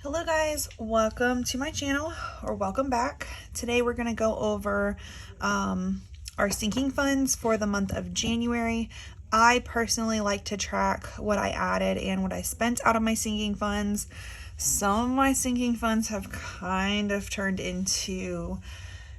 Hello guys, welcome to my channel, or welcome back. Today we're going to go over our sinking funds for the month of January. I personally like to track what I added and what I spent out of my sinking funds. Some of my sinking funds have kind of turned into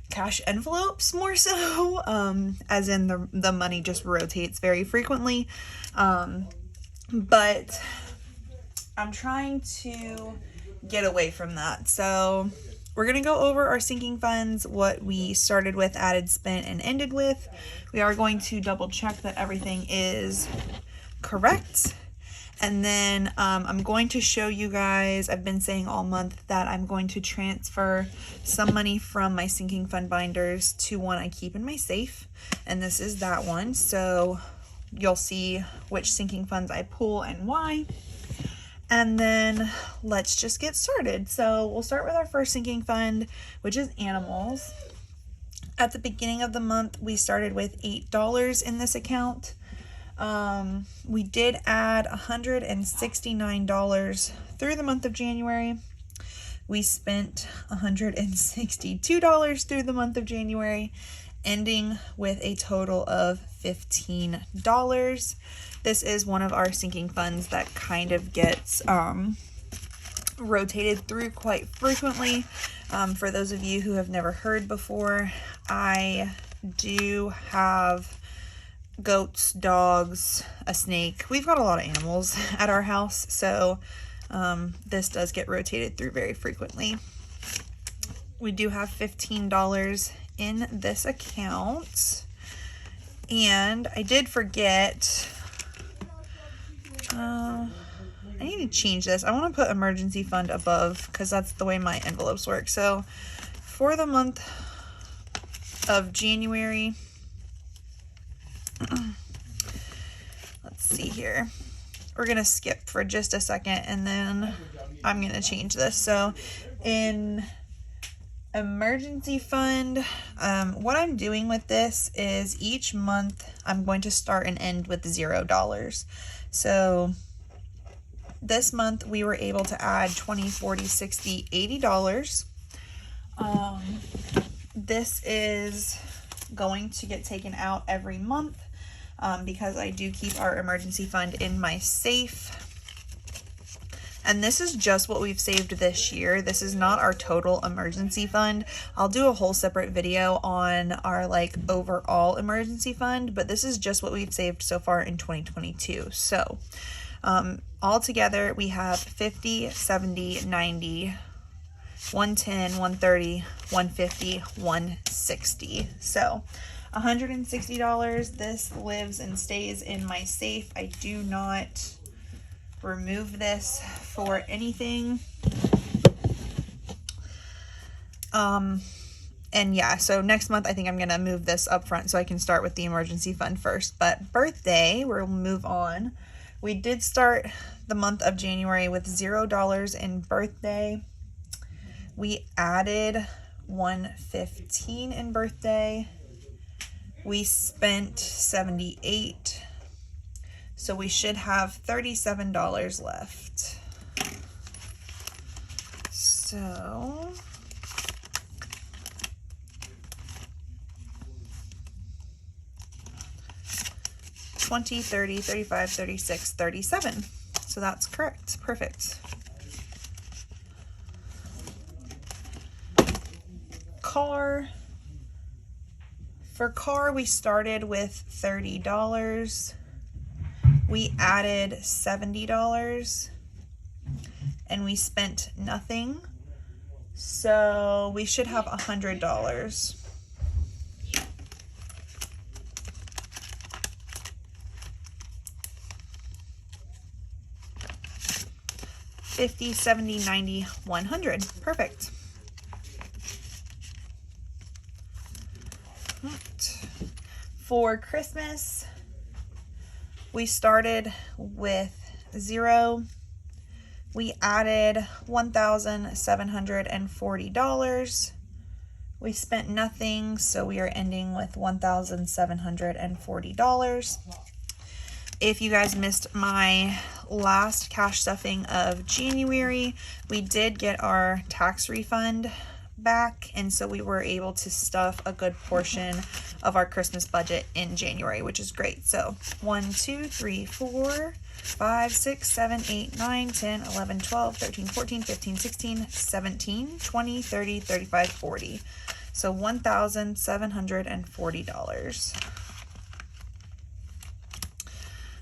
cash envelopes more so, as in the money just rotates very frequently. But I'm trying to get away from that. So we're going to go over our sinking funds, what we started with, added, spent, and ended with. We are going to double check that everything is correct. And then I'm going to show you guys, I've been saying all month that I'm going to transfer some money from my sinking fund binders to one I keep in my safe. And this is that one. So you'll see which sinking funds I pull and why. And then let's just get started. So we'll start with our first sinking fund, which is animals. At the beginning of the month, we started with $8 in this account. We did add $169 through the month of January. We spent $162 through the month of January, ending with a total of $15. This is one of our sinking funds that kind of gets rotated through quite frequently. For those of you who have never heard before, I do have goats, dogs, a snake. We've got a lot of animals at our house, so this does get rotated through very frequently. We do have $15 in this account, and I did forget, I need to change this. I want to put emergency fund above because that's the way my envelopes work. So for the month of January, let's see here. We're going to skip for just a second and then I'm going to change this. So in emergency fund, what I'm doing with this is each month I'm going to start and end with $0. So this month we were able to add $20, $40, $60, $80. This is going to get taken out every month because I do keep our emergency fund in my safe. And this is just what we've saved this year. This is not our total emergency fund. I'll do a whole separate video on our overall emergency fund, but this is just what we've saved so far in 2022. So all together we have 50, 70, 90, 110, 130, 150, 160. So $160. This lives and stays in my safe. I do not remove this for anything. And yeah, so next month I think I'm going to move this up front so I can start with the emergency fund first. But birthday, we'll move on. We did start the month of January with $0 in birthday. We added $115 in birthday. We spent $78. So we should have $37 left. So $20, $30, $35, $36, $37. So that's correct. Perfect. Car. For car, we started with $30. We added $70 and we spent nothing. So we should have $100. $50, $70, $90, $100. Perfect. For Christmas, we started with $0. We added $1,740. We spent nothing, so we are ending with $1,740. if you guys missed my last cash stuffing of January, we did get our tax refund back, and so we were able to stuff a good portion of our Christmas budget in January, which is great. So 1, 2, 3, 4, 5, 6, 7, 8, 9, 10, 11, 12, 13, 14, 15, 16, 17, 20, 30, 35, 40. So $1,740.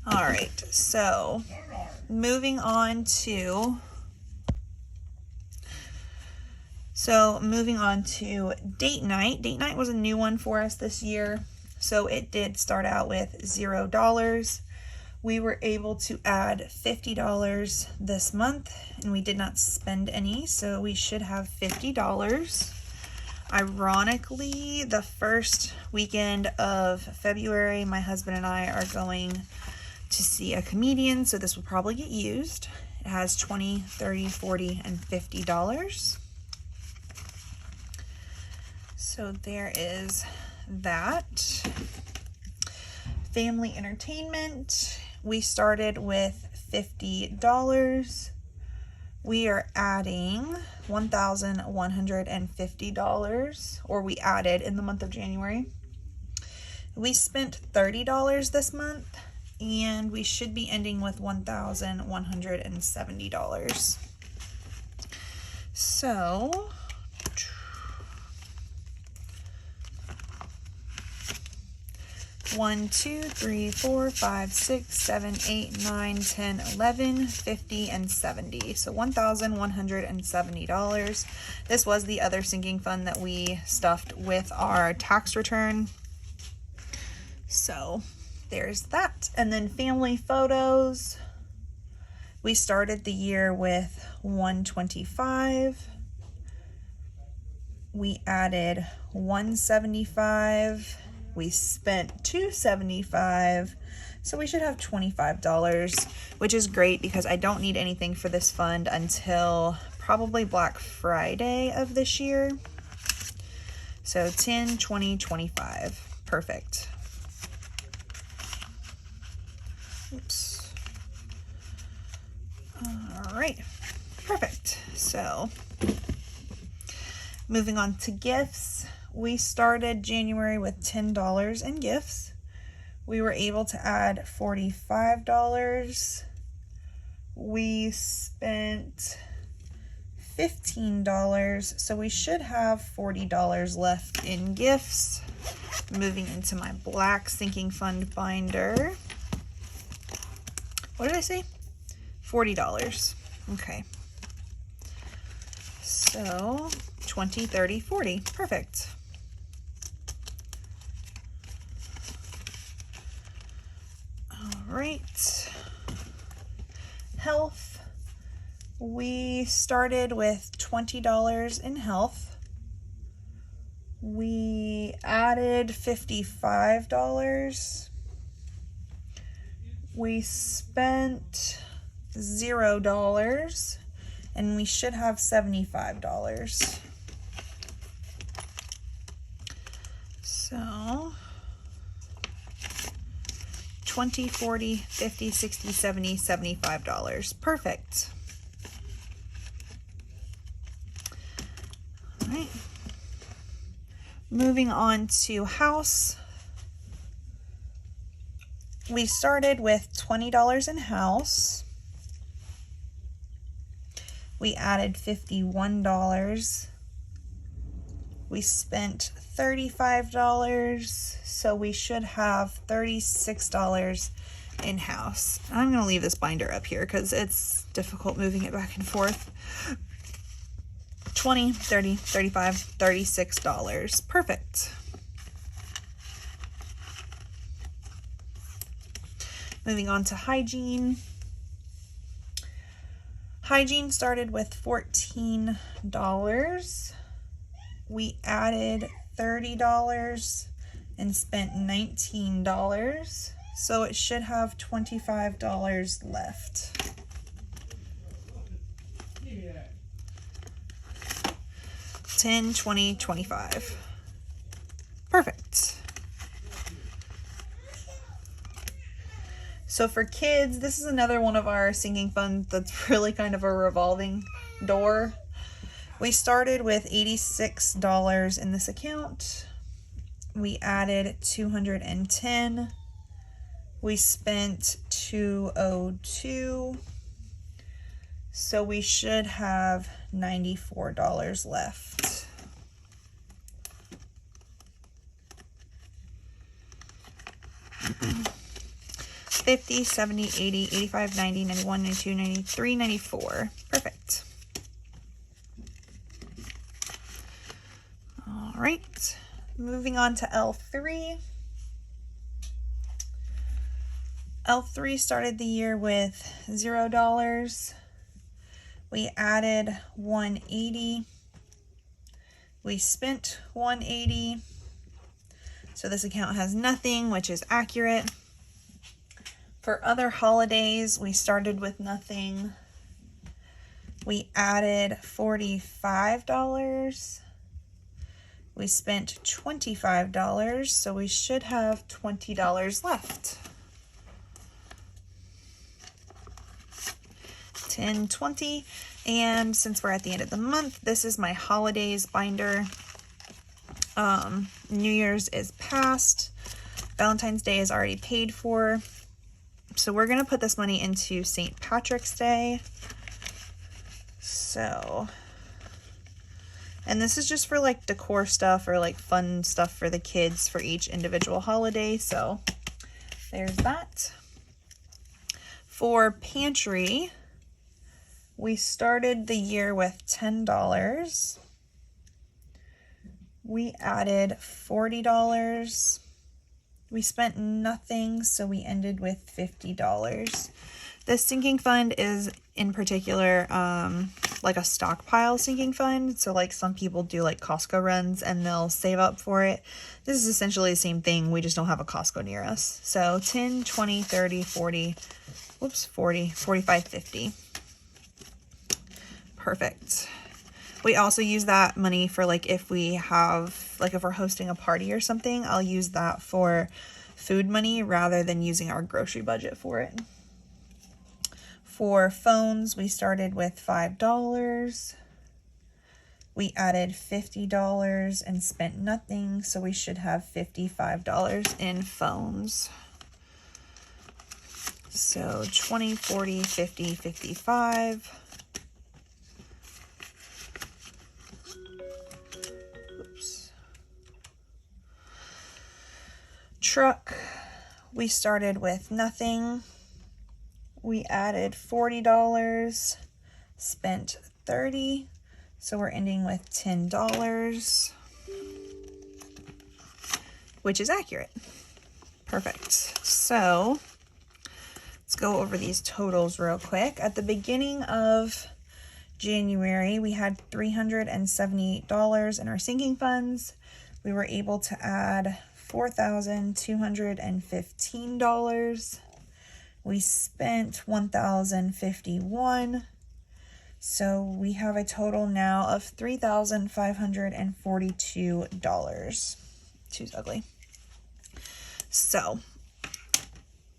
All right, so moving on to date night. Date night was a new one for us this year. So it did start out with $0. We were able to add $50 this month, and we did not spend any, so we should have $50. Ironically, the first weekend of February, my husband and I are going to see a comedian, so this will probably get used. It has $20, $30, $40, and $50. So there is that. Family entertainment, we started with $50. We are adding $1,150, or we added in the month of January. We spent $30 this month, and we should be ending with $1,170. So 1, 2, 3, 4, 5, 6, 7, 8, 9, 10, 11, 50, and 70. So $1,170. This was the other sinking fund that we stuffed with our tax return. So there's that. And then family photos. We started the year with $125. We added $175. We spent $275, so we should have $25, which is great because I don't need anything for this fund until probably Black Friday of this year. So 10, 20, 25. Perfect. Oops. All right. Perfect. So moving on to gifts. We started January with $10 in gifts. We were able to add $45. We spent $15, so we should have $40 left in gifts. Moving into my black sinking fund binder. What did I say? $40. Okay. So 20, 30, 40. Perfect. All right. Health. We started with $20 in health. We added $55. We spent $0, and we should have $75. So 20, 40, 50, 60, 70, $75. Perfect. All right. Moving on to house. We started with $20 in house. We added $51. We spent $35, so we should have $36 in house. I'm going to leave this binder up here because it's difficult moving it back and forth. 20, 30, 35, $36. Perfect. Moving on to hygiene. Hygiene started with $14. We added $30 and spent $19. So it should have $25 left. $10, $20, $25. Perfect. So for kids, this is another one of our sinking funds that's really kind of a revolving door. We started with $86 in this account. We added $210. We spent $202. So we should have $94 left. $50, $70, $80, $85, $90, $91, $92, $93, $94. Perfect. All right, moving on to L3. L3 started the year with $0. We added $180. We spent $180. So this account has nothing, which is accurate. For other holidays, we started with nothing. We added $45. We spent $25, so we should have $20 left. 10, 20, and since we're at the end of the month, this is my holidays binder. New Year's is past. Valentine's Day is already paid for. So we're going to put this money into St. Patrick's Day. So, and this is just for like decor stuff or like fun stuff for the kids for each individual holiday. So there's that. For pantry, we started the year with $10. We added $40. We spent nothing, so we ended with $50. This sinking fund is in particular like a stockpile sinking fund. So like some people do like Costco runs and they'll save up for it. This is essentially the same thing. We just don't have a Costco near us. So 10, 20, 30, 40, whoops, 40, 45, 50. Perfect. We also use that money for like if we have, like if we're hosting a party or something, I'll use that for food money rather than using our grocery budget for it. For phones, we started with $5. We added $50 and spent nothing, so we should have $55 in phones. So 20, 40, 50, 55. Truck, we started with nothing. We added $40, spent $30, so we're ending with $10, which is accurate. Perfect. So let's go over these totals real quick. At the beginning of January, we had $378 in our sinking funds. We were able to add $4,215. We spent $1,051. So we have a total now of $3,542. Two's ugly. So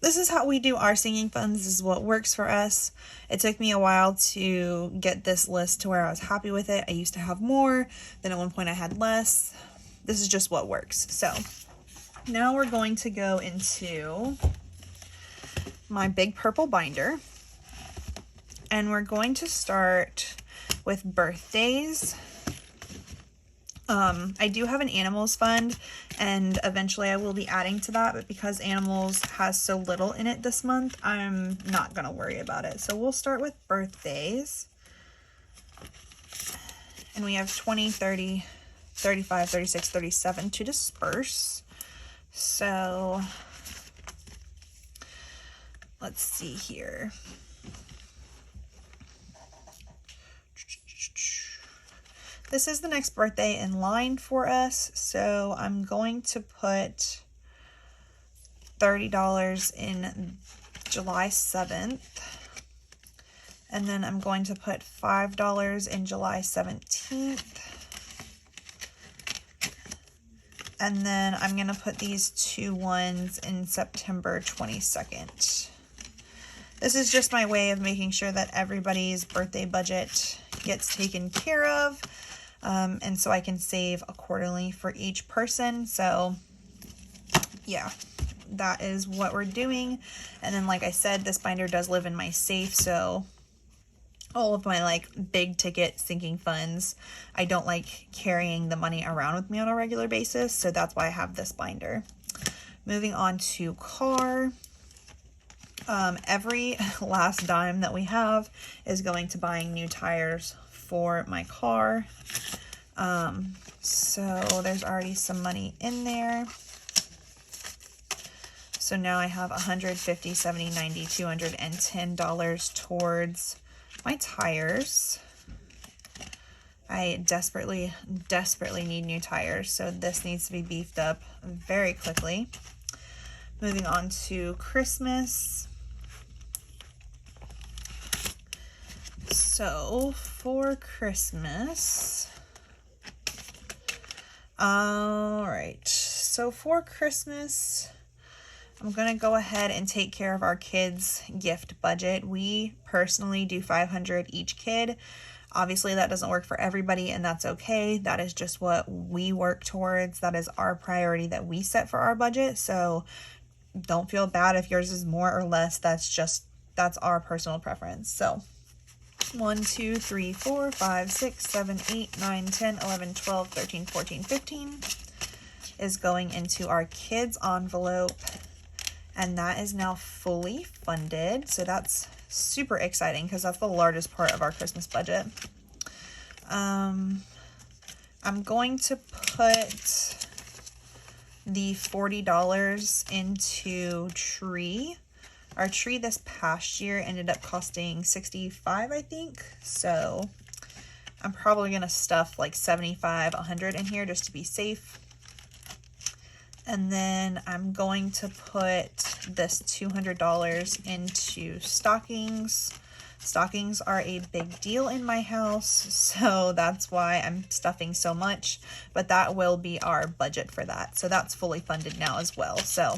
this is how we do our sinking funds. This is what works for us. It took me a while to get this list to where I was happy with it. I used to have more, then at one point I had less. This is just what works. So now we're going to go into my big purple binder, and we're going to start with birthdays. I do have an animals fund, and eventually I will be adding to that, but because animals has so little in it this month, I'm not going to worry about it. So we'll start with birthdays, and we have 20, 30, 35, 36, 37 to disperse. So let's see here. This is the next birthday in line for us, so I'm going to put $30 in July 7th, and then I'm going to put $5 in July 17th. And then I'm going to put these two ones in September 22nd. This is just my way of making sure that everybody's birthday budget gets taken care of. And so I can save accordingly for each person. So yeah, that is what we're doing. And then, like I said, this binder does live in my safe. So all of my like big ticket sinking funds, I don't like carrying the money around with me on a regular basis. So that's why I have this binder. Moving on to car. Every last dime that we have is going to buying new tires for my car. So there's already some money in there. So now I have $150, $70, $90, $210 towards my tires. I desperately need new tires, so this needs to be beefed up very quickly. Moving on to Christmas. So for Christmas, all right, so for Christmas, I'm going to go ahead and take care of our kids' gift budget. We personally do $500 each kid. Obviously, that doesn't work for everybody, and that's okay. That is just what we work towards. That is our priority that we set for our budget. So don't feel bad if yours is more or less. That's our personal preference. So 1, 2, 3, 4, 5, 6, 7, 8, 9, 10, 11, 12, 13, 14, 15 is going into our kids' envelope. And that is now fully funded. So that's super exciting because that's the largest part of our Christmas budget. I'm going to put the $40 into tree. Our tree this past year ended up costing $65, I think. So I'm probably going to stuff like $75, $100 in here just to be safe. And then I'm going to put this $200 into stockings. Stockings are a big deal in my house, so that's why I'm stuffing so much. But that will be our budget for that. So that's fully funded now as well. So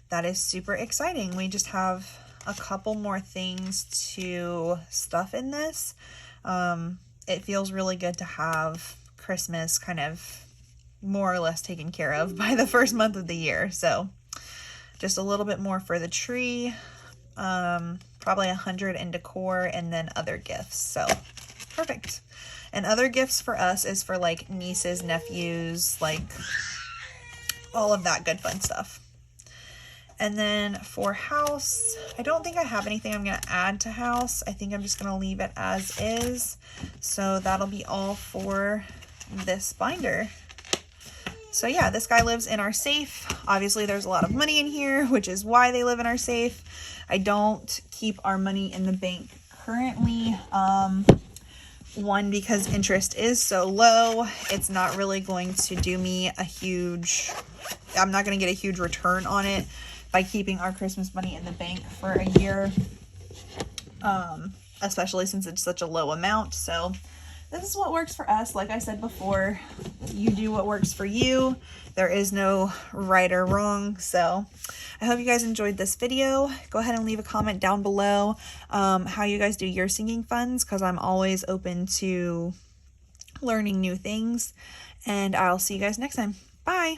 that is super exciting. We just have a couple more things to stuff in this. It feels really good to have Christmas kind of more or less taken care of by the first month of the year. So just a little bit more for the tree, probably $100 in decor, and then other gifts. So perfect. And other gifts for us is for like nieces, nephews, like all of that good fun stuff. And then for house, I don't think I have anything I'm going to add to house. I think I'm just going to leave it as is. So that'll be all for this binder. So yeah, this guy lives in our safe. Obviously there's a lot of money in here, which is why they live in our safe. I don't keep our money in the bank currently. One, because interest is so low, it's not really going to do me a huge, I'm not going to get a huge return on it by keeping our Christmas money in the bank for a year, especially since it's such a low amount. So this is what works for us. Like I said before, you do what works for you. There is no right or wrong. So I hope you guys enjoyed this video. Go ahead and leave a comment down below how you guys do your sinking funds, because I'm always open to learning new things. And I'll see you guys next time. Bye.